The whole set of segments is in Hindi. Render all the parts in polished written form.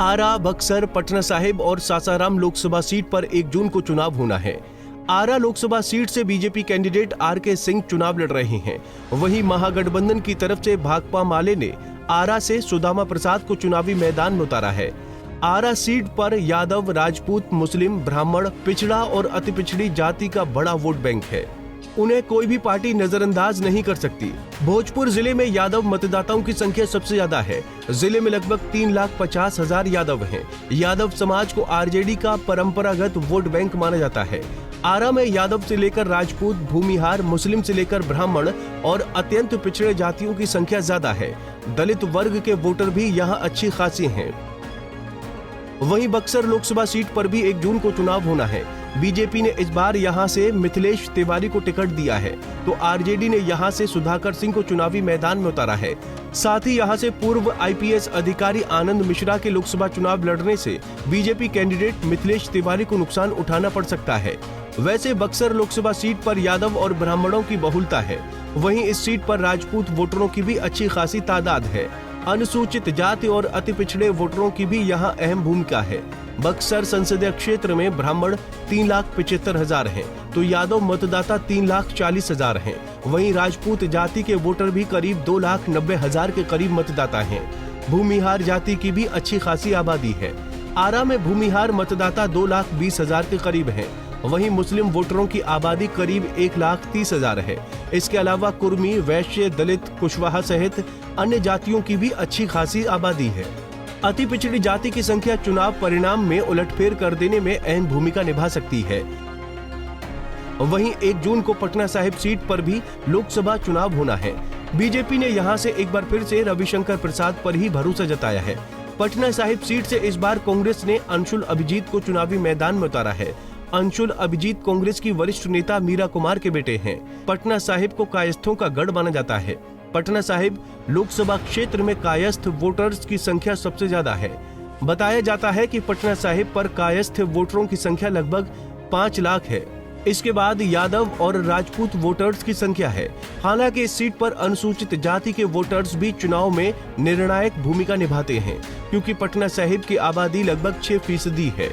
आरा, बक्सर, पटना साहिब और सासाराम लोकसभा सीट पर 1 जून को चुनाव होना है। आरा लोकसभा सीट से बीजेपी कैंडिडेट आर.के. सिंह चुनाव लड़ रहे हैं। वहीं महागठबंधन की तरफ से भाकपा माले ने आरा से सुदामा प्रसाद को चुनावी मैदान में उतारा है। आरा सीट पर यादव, राजपूत, मुस्लिम, ब्राह्मण, पिछड़ा और अति पिछड़ी जाति का बड़ा वोट बैंक है। उन्हें कोई भी पार्टी नजरअंदाज नहीं कर सकती। भोजपुर जिले में यादव मतदाताओं की संख्या सबसे ज्यादा है। जिले में लगभग 3,50,000 यादव हैं। यादव समाज को आरजेडी का परंपरागत वोट बैंक माना जाता है। आरा में यादव से लेकर राजपूत, भूमिहार, मुस्लिम से लेकर ब्राह्मण और अत्यंत पिछड़े जातियों की संख्या ज्यादा है। दलित वर्ग के वोटर भी यहाँ अच्छी खासी हैं। वहीं बक्सर लोकसभा सीट पर भी 1 जून को चुनाव होना है। बीजेपी ने इस बार यहां से मिथिलेश तिवारी को टिकट दिया है, तो आरजेडी ने यहां से सुधाकर सिंह को चुनावी मैदान में उतारा है। साथ ही यहां से पूर्व आईपीएस अधिकारी आनंद मिश्रा के लोकसभा चुनाव लड़ने से बीजेपी कैंडिडेट मिथिलेश तिवारी को नुकसान उठाना पड़ सकता है। वैसे बक्सर लोकसभा सीट पर यादव और ब्राह्मणों की बहुलता है। वहीं इस सीट पर राजपूत वोटरों की भी अच्छी खासी तादाद है। अनुसूचित जाति और अति पिछड़े वोटरों की भी यहाँ अहम भूमिका है। बक्सर संसदीय क्षेत्र में ब्राह्मण 3,75,000 हैं, तो यादव मतदाता 3,40,000 हैं। वहीं राजपूत जाति के वोटर भी करीब 2,90,000 के करीब मतदाता हैं। भूमिहार जाति की भी अच्छी खासी आबादी है। आरा में भूमिहार मतदाता 2,20,000 के करीब हैं। वहीं मुस्लिम वोटरों की आबादी करीब 1,30,000 है। इसके अलावा कुर्मी, वैश्य, दलित, कुशवाहा सहित अन्य जातियों की भी अच्छी खासी आबादी है। अति पिछड़ी जाति की संख्या चुनाव परिणाम में उलटफेर कर देने में अहम भूमिका निभा सकती है। वहीं 1 जून को पटना साहिब सीट पर भी लोकसभा चुनाव होना है। बीजेपी ने यहां से एक बार फिर से रविशंकर प्रसाद पर ही भरोसा जताया है। पटना साहिब सीट से इस बार कांग्रेस ने अंशुल अभिजीत को चुनावी मैदान में उतारा है। अंशुल अभिजीत कांग्रेस की वरिष्ठ नेता मीरा कुमार के बेटे हैं। पटना साहिब को कायस्थों का गढ़ माना जाता है। पटना साहिब लोकसभा क्षेत्र में कायस्थ वोटर्स की संख्या सबसे ज्यादा है। बताया जाता है कि पटना साहिब पर कायस्थ वोटरों की संख्या लगभग 5 लाख है। इसके बाद यादव और राजपूत वोटर्स की संख्या है। हालांकि इस सीट पर अनुसूचित जाति के वोटर्स भी चुनाव में निर्णायक भूमिका निभाते हैं, क्योंकि पटना साहिब की आबादी लगभग 6% है।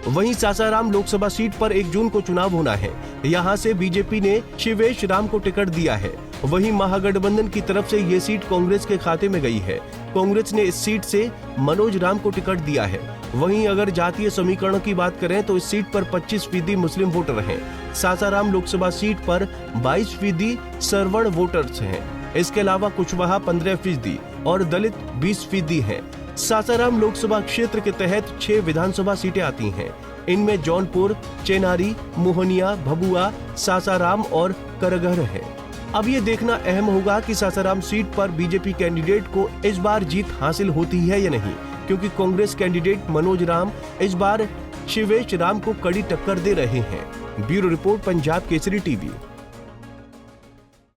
वहीं सासाराम लोकसभा सीट पर 1 जून को चुनाव होना है। यहां से बीजेपी ने शिवेश राम को टिकट दिया है। वहीं महागठबंधन की तरफ से ये सीट कांग्रेस के खाते में गई है। कांग्रेस ने इस सीट से मनोज राम को टिकट दिया है। वहीं अगर जातीय समीकरण की बात करें तो इस सीट पर 25% मुस्लिम वोटर हैं। सासाराम लोकसभा सीट पर 22% सरवण वोटर्स हैं। इसके अलावा कुशवाहा 15% और दलित 20% हैं। सासाराम लोकसभा क्षेत्र के तहत 6 विधानसभा सीटें आती हैं। इनमें जौनपुर, चेनारी, मोहनिया, भभुआ, सासाराम और करगहर है। अब ये देखना अहम होगा कि सासाराम सीट पर बीजेपी कैंडिडेट को इस बार जीत हासिल होती है या नहीं, क्योंकि कांग्रेस कैंडिडेट मनोज राम इस बार शिवेश राम को कड़ी टक्कर दे रहे हैं। Bureau report, Punjab Kesari TV.